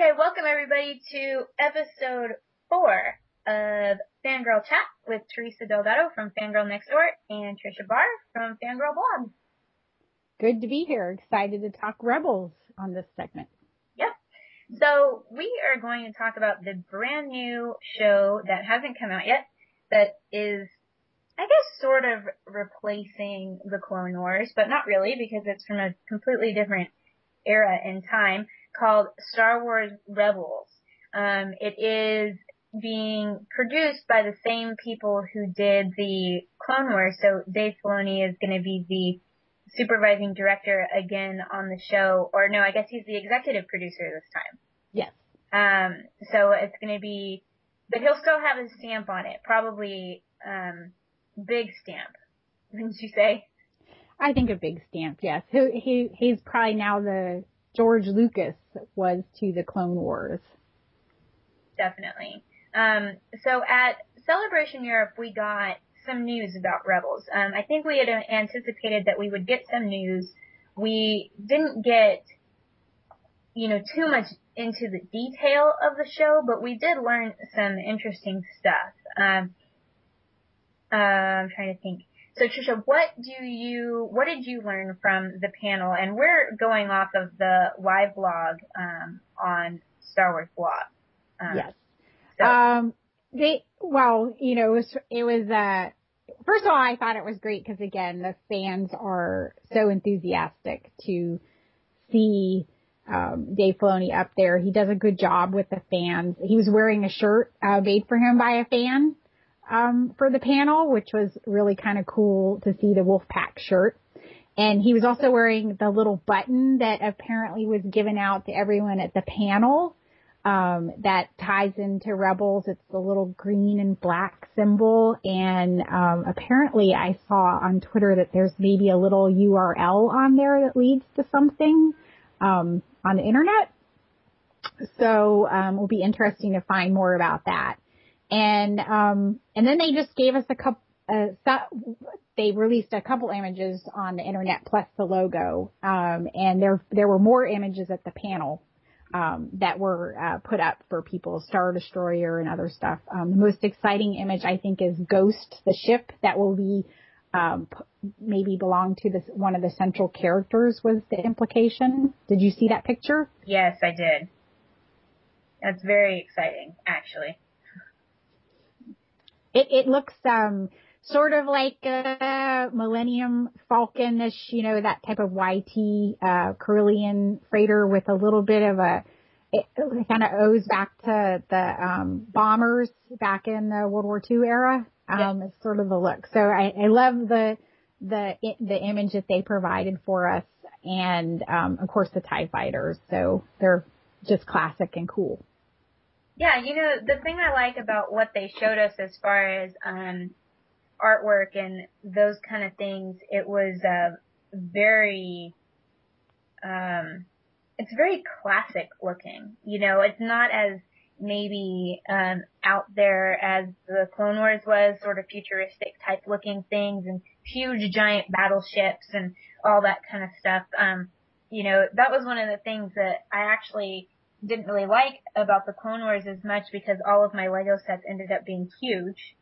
Okay, welcome everybody to episode 4 of Fangirl Chat with Teresa Delgado from Fangirl Next Door and Tricia Barr from Fangirl Blog. Good to be here. Excited to talk Rebels on this segment. Yep. So we are going to talk about the brand new show that hasn't come out yet that is, I guess, sort of replacing the Clone Wars, but not really because it's from a completely different era in time, called Star Wars Rebels. It is being produced by the same people who did the Clone Wars, so Dave Filoni is going to be the supervising director again on the show, or no, I guess he's the executive producer this time. Yes. So it's going to be, but he'll still have his stamp on it, probably big stamp, wouldn't you say? I think a big stamp, yes. He's probably now the George Lucas was to the Clone Wars. Definitely. So at Celebration Europe, we got some news about Rebels. I think we had anticipated that we would get some news. We didn't get, too much into the detail of the show, but we did learn some interesting stuff. I'm trying to think. So Tricia, what did you learn from the panel? And we're going off of the live blog on Star Wars Blog. Yes. So. It was first of all, I thought it was great because again, the fans are so enthusiastic to see Dave Filoni up there. He does a good job with the fans. He was wearing a shirt made for him by a fan for the panel, which was really kind of cool to see the Wolfpack shirt. And he was also wearing the little button that apparently was given out to everyone at the panel that ties into Rebels. It's the little green and black symbol. And apparently I saw on Twitter that there's maybe a little URL on there that leads to something on the internet. So it'll be interesting to find more about that. And then they just gave us they released a couple images on the internet plus the logo. And there were more images at the panel, that were, put up for people, Star Destroyer and other stuff. The most exciting image, I think, is Ghost, the ship that will be, maybe belong to one of the central characters was the implication. Did you see that picture? Yes, I did. That's very exciting, actually. It looks sort of like a Millennium Falcon-ish, that type of YT Carillion freighter with a little bit of it kind of owes back to the bombers back in the World War II era. It's sort of the look. So I love the image that they provided for us, and of course the TIE fighters. So they're just classic and cool. Yeah, the thing I like about what they showed us as far as artwork and those kind of things, it was very it's very classic looking. It's not as maybe out there as the Clone Wars was, sort of futuristic type looking things and huge giant battleships and all that kind of stuff. That was one of the things that I actually didn't really like about the Clone Wars as much because all of my Lego sets ended up being huge.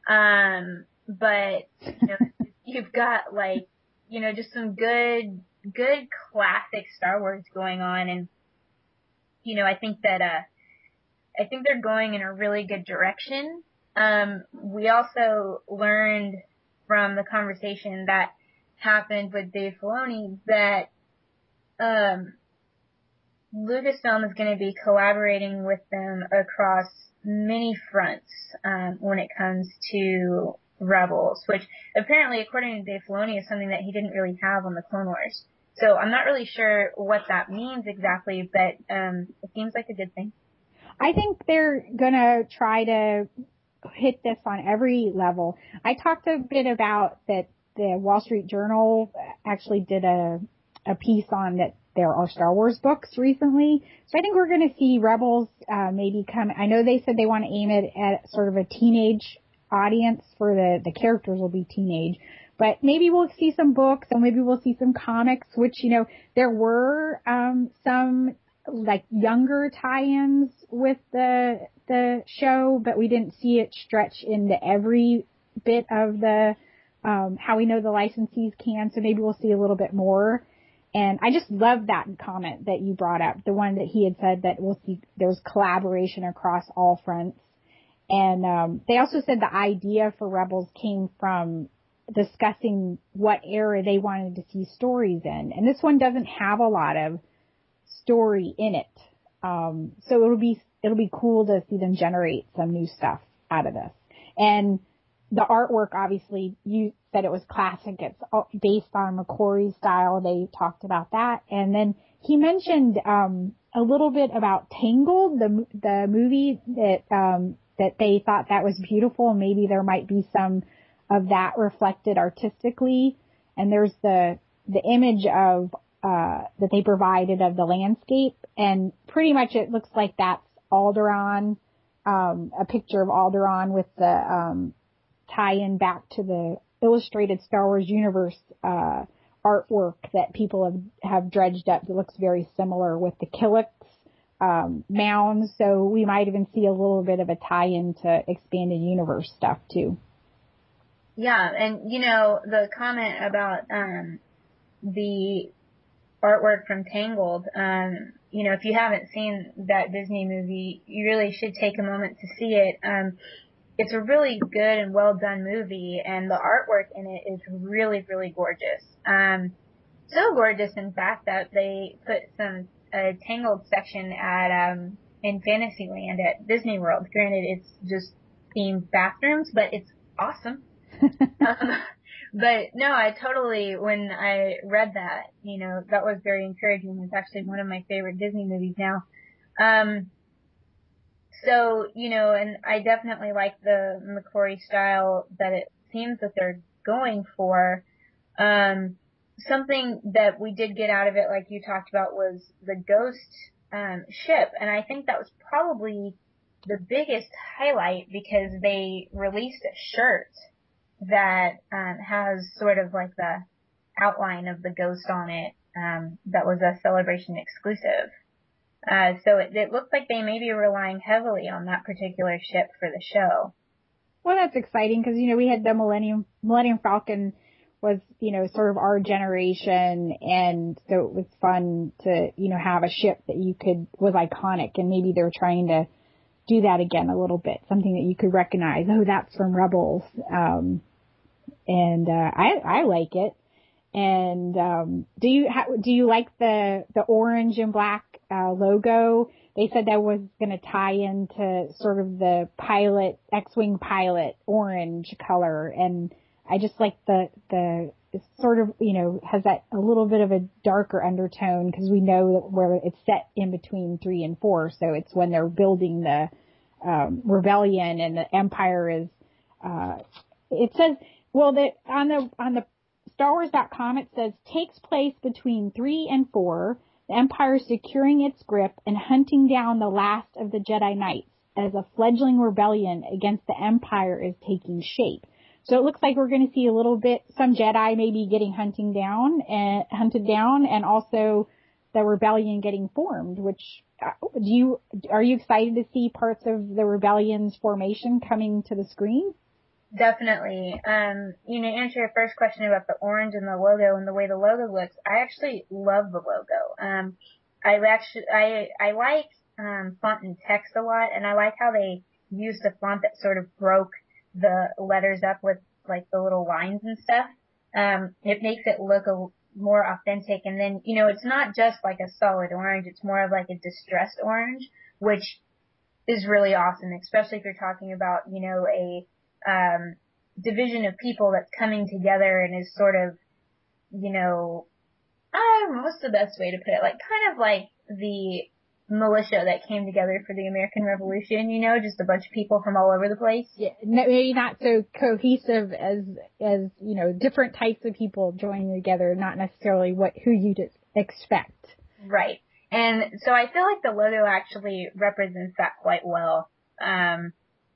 But, you've got just some good classic Star Wars going on. And, I think that, I think they're going in a really good direction. We also learned from the conversation that happened with Dave Filoni that, Lucasfilm is going to be collaborating with them across many fronts, when it comes to Rebels, which apparently, according to Dave Filoni, is something that he didn't really have on the Clone Wars. So I'm not really sure what that means exactly, but it seems like a good thing. I think they're gonna try to hit this on every level. I talked a bit about that the Wall Street Journal actually did a piece on that there are Star Wars books recently. So I think we're going to see Rebels maybe come. I know they said they want to aim it at sort of a teenage audience for the characters will be teenage. But maybe we'll see some books and maybe we'll see some comics, which, there were some like younger tie-ins with the show, but we didn't see it stretch into every bit of the How We Know the Licensees Can. So maybe we'll see a little bit more. And I just love that comment that you brought up, the one that he had said that we'll see there's collaboration across all fronts. And they also said the idea for Rebels came from discussing what era they wanted to see stories in. And this one doesn't have a lot of story in it. So it'll be cool to see them generate some new stuff out of this. And the artwork, obviously, you said it was classic. It's based on McQuarrie's style. They talked about that. And then he mentioned a little bit about Tangled, the movie that they thought that was beautiful. Maybe there might be some of that reflected artistically. And there's the image of that they provided of the landscape, and pretty much it looks like that's Alderaan, a picture of Alderaan with the tie-in back to the illustrated Star Wars universe artwork that people have dredged up. It looks very similar with the Killick's mounds, so we might even see a little bit of a tie-in to expanded universe stuff too. Yeah, and the comment about the artwork from Tangled, if you haven't seen that Disney movie, you really should take a moment to see it. It's a really good and well done movie, and the artwork in it is really, really gorgeous. So gorgeous, in fact, that they put a Tangled section at in Fantasyland at Disney World. Granted, it's just themed bathrooms, but it's awesome. But no, I totally, when I read that, that was very encouraging. It's actually one of my favorite Disney movies now. So, and I definitely like the McQuarrie style that it seems that they're going for. Something that we did get out of it, like you talked about, was the Ghost ship. And I think that was probably the biggest highlight, because they released a shirt that has sort of like the outline of the Ghost on it. That was a Celebration exclusive. So it looks like they may be relying heavily on that particular ship for the show. Well, that's exciting, because, we had the Millennium Falcon was, sort of our generation, and so it was fun to, have a ship that was iconic, and maybe they're trying to do that again a little bit, something that you could recognize. Oh, that's from Rebels. I like it. And do you like the orange and black logo? They said that was going to tie into sort of the X-Wing pilot orange color, and I just like the sort of, has that a little bit of a darker undertone, because we know that where it's set in between 3 and 4, so it's when they're building the rebellion, and the Empire is. It says, well, that on the StarWars.com it says takes place between 3 and 4. The Empire is securing its grip and hunting down the last of the Jedi Knights as a fledgling rebellion against the Empire is taking shape. So it looks like we're going to see a little bit, some Jedi maybe getting hunted down, and also the rebellion getting formed. Which are you excited to see parts of the rebellion's formation coming to the screen? Definitely. Answer your first question about the orange and the logo and the way the logo looks. I actually love the logo. I like font and text a lot, and I like how they used a font that sort of broke the letters up with like the little lines and stuff. It makes it look more authentic. And then, it's not just like a solid orange. It's more of like a distressed orange, which is really awesome, especially if you're talking about, a division of people that's coming together and is sort of, what's the best way to put it? Like, kind of like the militia that came together for the American Revolution, just a bunch of people from all over the place. Yeah, maybe not so cohesive as different types of people joining together, not necessarily who you'd expect. Right. And so I feel like the logo actually represents that quite well.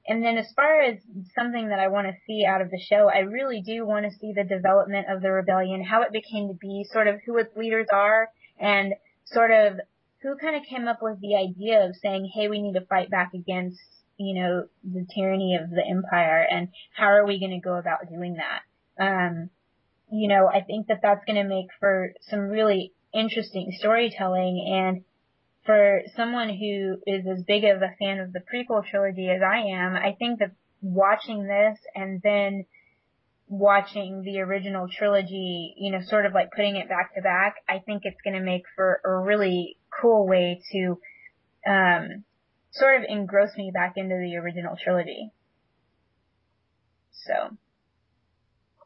And then as far as something that I want to see out of the show, I really do want to see the development of the rebellion, how it became to be, sort of who its leaders are, and sort of who kind of came up with the idea of saying, hey, we need to fight back against, the tyranny of the empire, and how are we going to go about doing that? I think that that's going to make for some really interesting storytelling, and for someone who is as big of a fan of the prequel trilogy as I am, I think that watching this and then watching the original trilogy, sort of like putting it back to back, I think it's going to make for a really cool way to sort of engross me back into the original trilogy. So,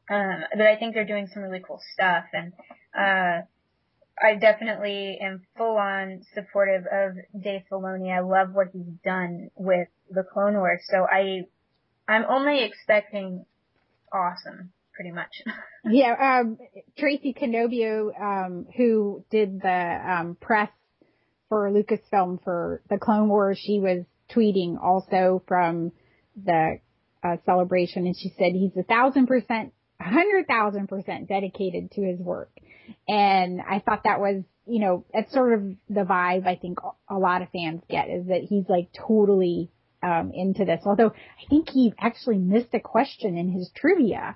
but I think they're doing some really cool stuff, and I definitely am full on supportive of Dave Filoni. I love what he's done with the Clone Wars, so I'm only expecting awesome, pretty much. Yeah, Tracy Canobio, who did the press for Lucasfilm for the Clone Wars, she was tweeting also from the celebration, and she said he's 1,000%, 100,000% dedicated to his work. And I thought that was, that's sort of the vibe I think a lot of fans get, is that he's like totally into this. Although I think he actually missed a question in his trivia.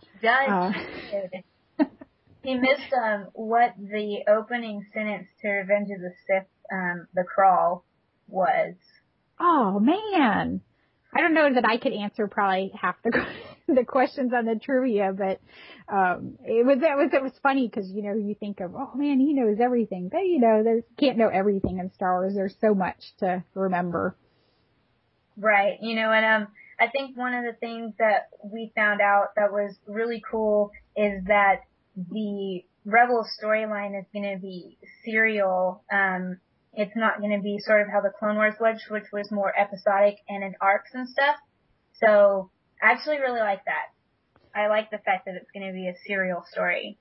He missed what the opening sentence to Revenge of the Sith, the crawl, was. Oh man, I don't know that I could answer probably half the questions on the trivia, but it was funny because you think of, oh man, he knows everything, but there's can't know everything in Star Wars. There's so much to remember. Right, and I think one of the things that we found out that was really cool is that the Rebel storyline is going to be serial. It's not going to be sort of how the Clone Wars was, which was more episodic and in arcs and stuff. So I actually really like that. I like the fact that it's going to be a serial story.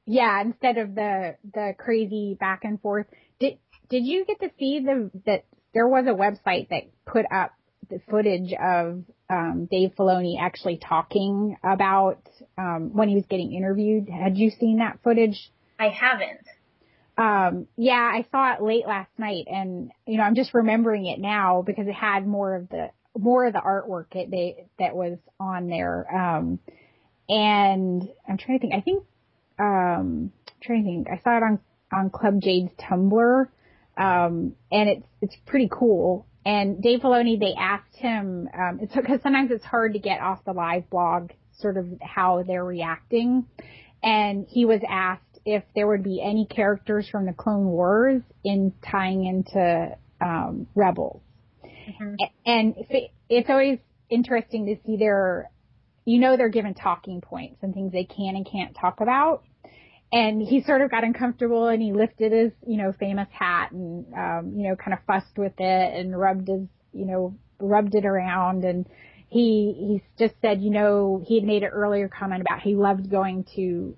Yeah, instead of the crazy back and forth. Did you get to see that there was a website that put up the footage of Dave Filoni actually talking about when he was getting interviewed? Had you seen that footage? I haven't. Yeah, I saw it late last night, and I'm just remembering it now because it had more of the artwork that was on there. And I'm trying to think. I saw it on Club Jade's Tumblr, and it's pretty cool. And Dave Filoni, they asked him, it's because sometimes it's hard to get off the live blog sort of how they're reacting, and he was asked if there would be any characters from the Clone Wars in tying into Rebels. Mm-hmm. And it's always interesting to see they're given talking points and things they can and can't talk about. And he sort of got uncomfortable, and he lifted his, famous hat and, kind of fussed with it and rubbed it around. And he just said, he had made an earlier comment about he loved going to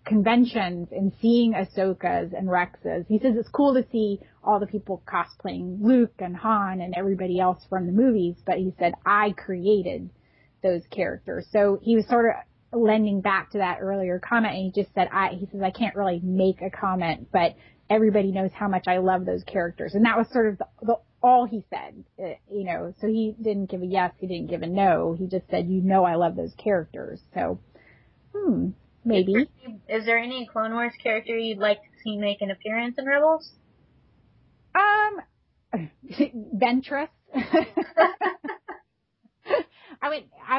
conventions and seeing Ahsokas and Rexes. He says it's cool to see all the people cosplaying Luke and Han and everybody else from the movies, but he said, I created those characters. So he was sort of lending back to that earlier comment, and he just said, he says, I can't really make a comment, but everybody knows how much I love those characters. And that was sort of all he said, so he didn't give a yes, he didn't give a no. He just said, I love those characters. So, maybe. Is there any Clone Wars character you'd like to see make an appearance in Rebels? Ventress. I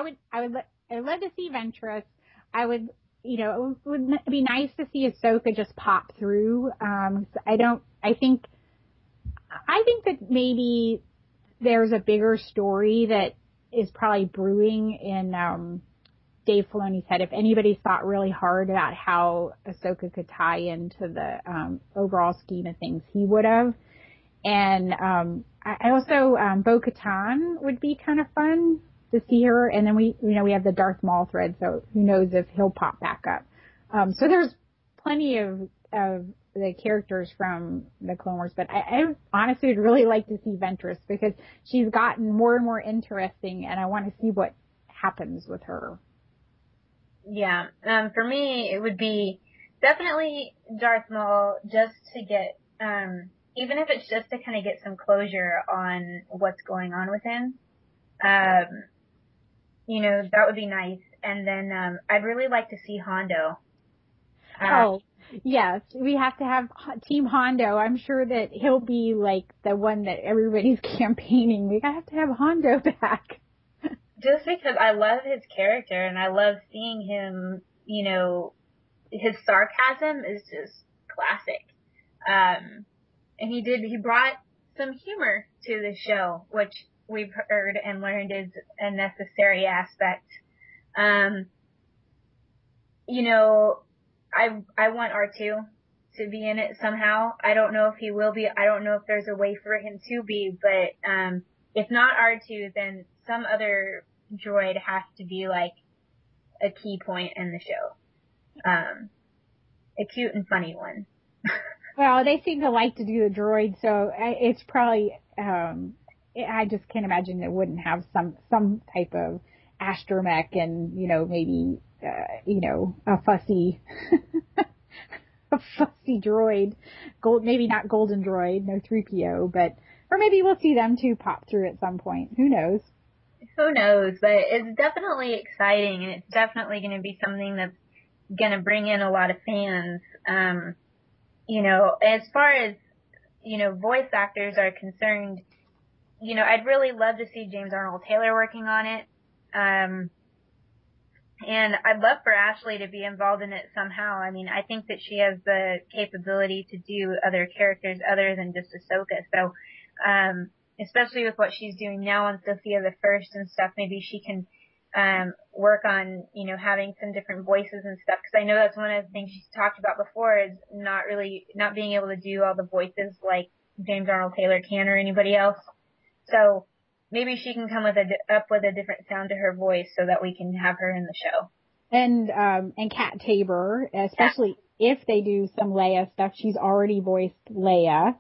would love to see Ventress. I would, it would be nice to see Ahsoka just pop through. I think that maybe there's a bigger story that is probably brewing in, Dave Filoni's head. If anybody's thought really hard about how Ahsoka could tie into the overall scheme of things, he would have. And I also Bo-Katan would be kind of fun to see her. And then we have the Darth Maul thread, so who knows if he'll pop back up. So there's plenty of the characters from the Clone Wars, but I honestly would really like to see Ventress because she's gotten more and more interesting, and I want to see what happens with her. Yeah, for me, it would be definitely Darth Maul, just to get even if it's just to kind of get some closure on what's going on with him, um, that would be nice. And then I'd really like to see Hondo. Oh, yes. We have to have Team Hondo. I'm sure that he'll be like the one that everybody's campaigning. We have to have Hondo back. Just because I love his character and I love seeing him, his sarcasm is just classic. And he brought some humor to the show, which we've heard and learned is a necessary aspect. I want R2 to be in it somehow. I don't know if he will be. I don't know if there's a way for him to be, but if not R2, then some other droid has to be like a key point in the show. A cute and funny one. Well, they seem to like to do the droid, so it's probably, I just can't imagine it wouldn't have some type of astromech and, maybe, a fussy, a fussy droid. Maybe not golden droid, no 3PO, or maybe we'll see them too pop through at some point. Who knows? Who knows, but it's definitely exciting and it's definitely going to be something that's going to bring in a lot of fans. As far as, voice actors are concerned, I'd really love to see James Arnold Taylor working on it. And I'd love for Ashley to be involved in it somehow. I mean, I think that she has the capability to do other characters other than just Ahsoka. So, especially with what she's doing now on Sophia the First and stuff, maybe she can work on, having some different voices and stuff. Because I know that's one of the things she's talked about before is not being able to do all the voices like James Arnold Taylor can or anybody else. So maybe she can come up with a different sound to her voice so that we can have her in the show. And Kat Tabor, especially if they do some Leia stuff. She's already voiced Leia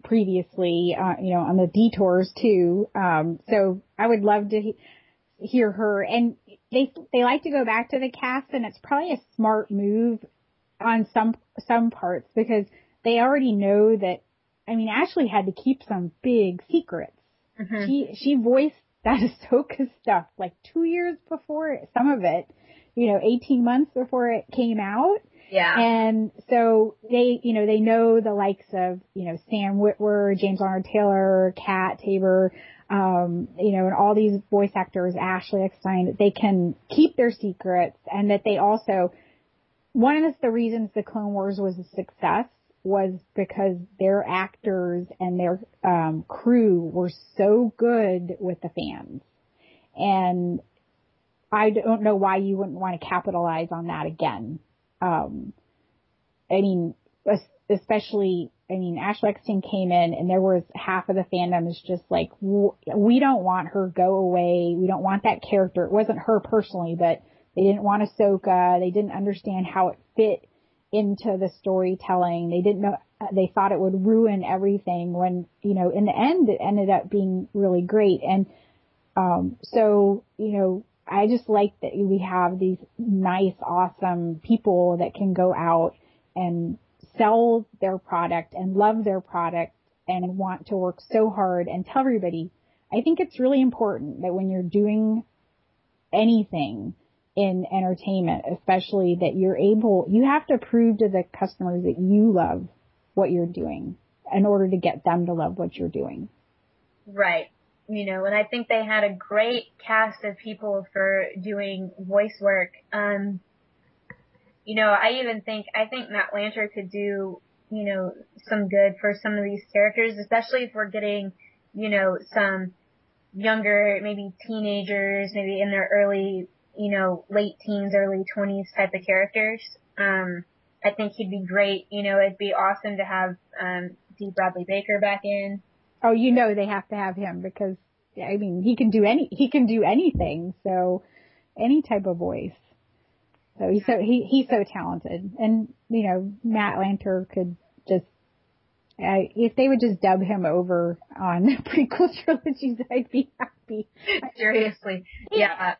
previously, on the Detours too. So I would love to hear her. And they like to go back to the cast, and it's probably a smart move on some parts because they already know that. I mean, Ashley had to keep some big secrets. Mm-hmm. She voiced that Ahsoka stuff like 2 years before, some of it, 18 months before it came out. Yeah. And so they know the likes of, Sam Witwer, James Arnold Taylor, Kat Tabor, and all these voice actors, Ashley Eckstein, that they can keep their secrets and that they also, one of the reasons the Clone Wars was a success was because their actors and their crew were so good with the fans. And I don't know why you wouldn't want to capitalize on that again. Especially, Ashley Eckstein came in and there was half of the fandom is just like, we don't want her, go away. We don't want that character. It wasn't her personally, but they didn't want Ahsoka. They didn't understand how it fit into the storytelling. They didn't know, they thought it would ruin everything when, in the end it ended up being really great. And, I just like that we have these nice, awesome people that can go out and sell their product and love their product and want to work so hard and tell everybody. I think it's really important that when you're doing anything in entertainment, especially that you have to prove to the customers that you love what you're doing in order to get them to love what you're doing. Right. And I think they had a great cast of people for doing voice work. I think Matt Lanter could do, some good for some of these characters, especially if we're getting, some younger, maybe teenagers, maybe in their early, late teens, early 20s type of characters. I think he'd be great. It'd be awesome to have, D. Bradley Baker back in. Oh, they have to have him because, he can do anything. So any type of voice. So he's so talented. And, Matt Lanter could just, if they would just dub him over on prequel trilogies, I'd be happy. Seriously. Yeah.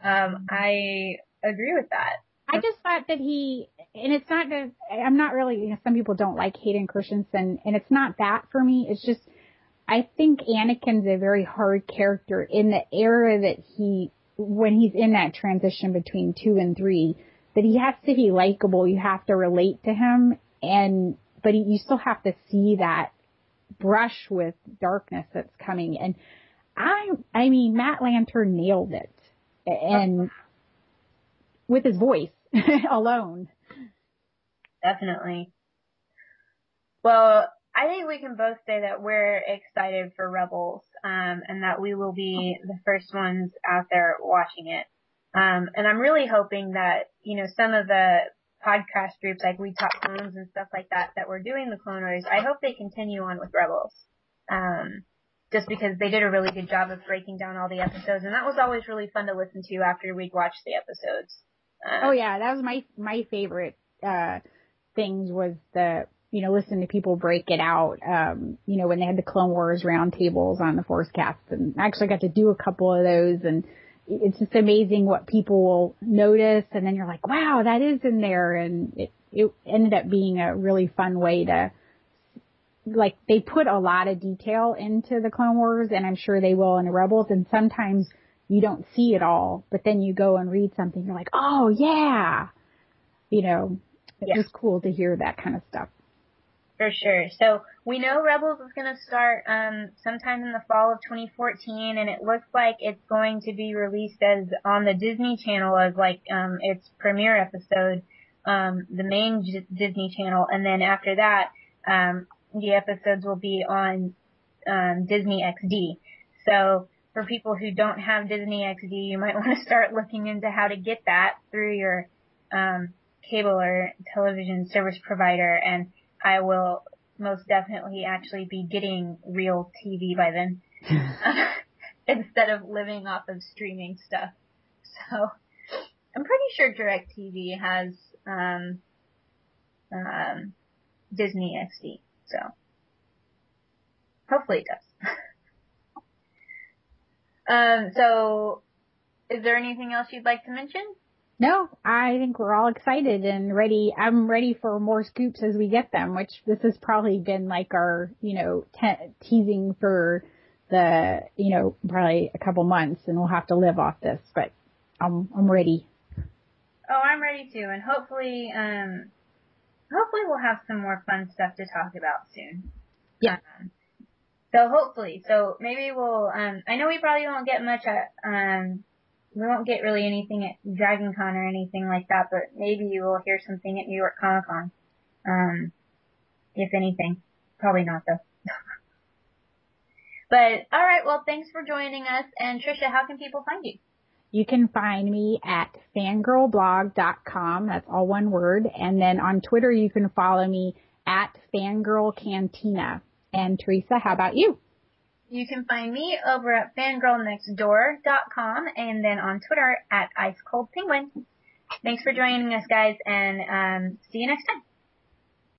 I agree with that. I just thought that he and it's not that, I'm not really, you know, some people don't like Hayden Christensen, and it's not that for me. It's just, I think Anakin's a very hard character in the era that when he's in that transition between 2 and 3, that he has to be likable. You have to relate to him, but you still have to see that brush with darkness that's coming. And I mean, Matt Lanter nailed it, and with his voice alone. Definitely. Well, I think we can both say that we're excited for Rebels, and that we will be the first ones out there watching it. And I'm really hoping that, you know, some of the podcast groups like We Talk Clones and stuff like that we're doing the Clone Wars, I hope they continue on with Rebels. Just because they did a really good job of breaking down all the episodes, and that was always really fun to listen to after we'd watched the episodes. Oh yeah, that was my favorite things was you know, listening to people break it out, you know, when they had the Clone Wars roundtables on the Forcecast, and I actually got to do a couple of those, and it's just amazing what people will notice, and then you're like, wow, that is in there, and it ended up being a really fun way to, like, they put a lot of detail into the Clone Wars, and I'm sure they will in the Rebels, and sometimes you don't see it all, but then you go and read something, you're like, oh yeah, you know, it's just cool to hear that kind of stuff. For sure. So we know Rebels is going to start sometime in the fall of 2014, and it looks like it's going to be released as on the Disney Channel as like its premiere episode, the main Disney Channel, and then after that, the episodes will be on Disney XD. So for people who don't have Disney XD, you might want to start looking into how to get that through your cable or television service provider, and I will most definitely actually be getting real TV by then, instead of living off of streaming stuff. So I'm pretty sure DirecTV has Disney XD, so hopefully it does. So is there anything else you'd like to mention? No, I think we're all excited and ready. I'm ready for more scoops as we get them, which this has probably been like our, you know, teasing for the, you know, probably a couple months, and we'll have to live off this, but I'm ready. Oh, I'm ready too, and hopefully we'll have some more fun stuff to talk about soon. Yeah. So maybe we'll, I know we probably won't get much we won't get really anything at Dragon Con or anything like that, but maybe you will hear something at New York Comic Con. If anything. Probably not though. But, alright, well thanks for joining us, and Tricia, how can people find you? You can find me at fangirlblog.com, that's all one word, and then on Twitter you can follow me at fangirlcantina. And Teresa, how about you? You can find me over at fangirlnextdoor.com, and then on Twitter at icecoldpenguin. Thanks for joining us, guys, and see you next time.